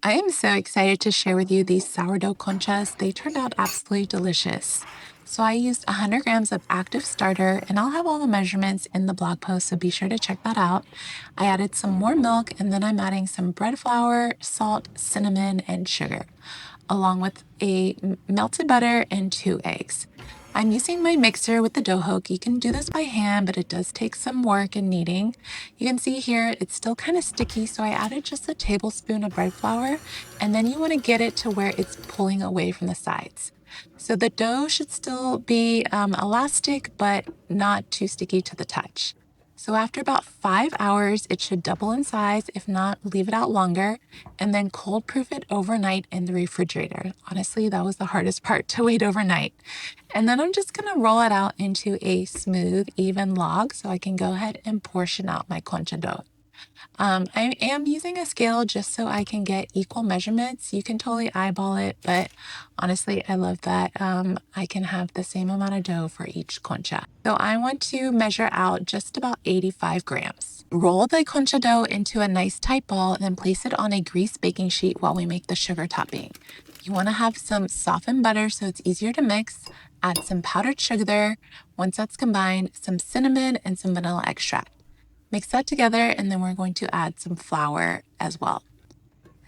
I am so excited to share with you these sourdough conchas. They turned out absolutely delicious. So I used 100 grams of active starter, and I'll have all the measurements in the blog post, so be sure to check that out. I added some more milk, and then I'm adding some bread flour, salt, cinnamon, and sugar, along with a melted butter and 2 eggs. I'm using my mixer with the dough hook. You can do this by hand, but it does take some work and kneading. You can see here it's still kind of sticky, so I added just a tablespoon of bread flour, and then you want to get it to where it's pulling away from the sides. So the dough should still be elastic, but not too sticky to the touch. So after about 5 hours, it should double in size. If not, leave it out longer and then cold proof it overnight in the refrigerator. Honestly, that was the hardest part, to wait overnight. And then I'm just gonna roll it out into a smooth, even log so I can go ahead and portion out my concha dough. I am using a scale just so I can get equal measurements. You can totally eyeball it, but honestly, I love that I can have the same amount of dough for each concha. So I want to measure out just about 85 grams. Roll the concha dough into a nice tight ball and then place it on a greased baking sheet while we make the sugar topping. You want to have some softened butter so it's easier to mix. Add some powdered sugar there. Once that's combined, some cinnamon and some vanilla extract. Mix that together, and then we're going to add some flour as well.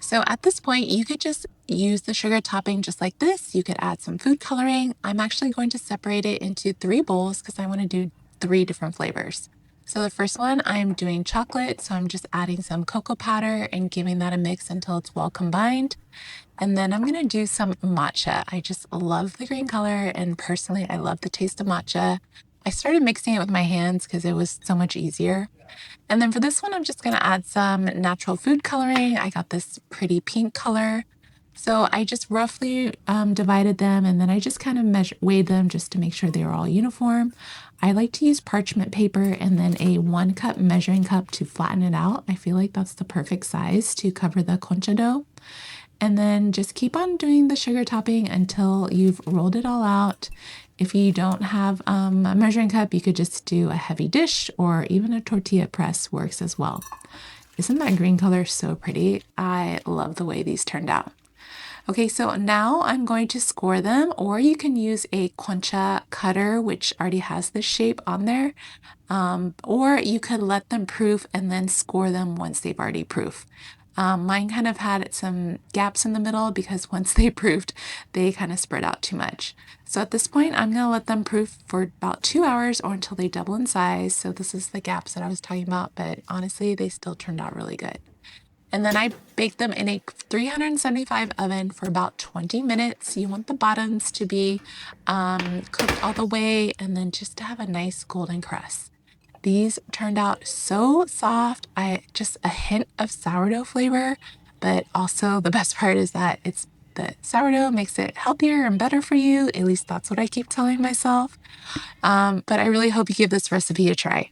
So at this point, you could just use the sugar topping just like this. You could add some food coloring. I'm actually going to separate it into 3 bowls because I want to do 3 different flavors. So the first one, I'm doing chocolate. So I'm just adding some cocoa powder and giving that a mix until it's well combined. And then I'm going to do some matcha. I just love the green color, and personally, I love the taste of matcha. I started mixing it with my hands because it was so much easier. And then for this one, I'm just going to add some natural food coloring. I got this pretty pink color. So I just roughly divided them, and then I just kind of weighed them just to make sure they were all uniform. I like to use parchment paper and then a 1-cup measuring cup to flatten it out. I feel like that's the perfect size to cover the concha dough. And then just keep on doing the sugar topping until you've rolled it all out. If you don't have a measuring cup, you could just do a heavy dish, or even a tortilla press works as well. Isn't that green color so pretty? I love the way these turned out. Okay, so now I'm going to score them, or you can use a concha cutter, which already has the shape on there, or you could let them proof and then score them once they've already proofed. Mine kind of had some gaps in the middle because once they proofed, they kind of spread out too much. So at this point, I'm going to let them proof for about 2 hours or until they double in size. So this is the gaps that I was talking about, but honestly, they still turned out really good. And then I baked them in a 375 oven for about 20 minutes. You want the bottoms to be cooked all the way, and then just to have a nice golden crust. These turned out so soft. Just a hint of sourdough flavor, but also the best part is that the sourdough makes it healthier and better for you. At least that's what I keep telling myself. But I really hope you give this recipe a try.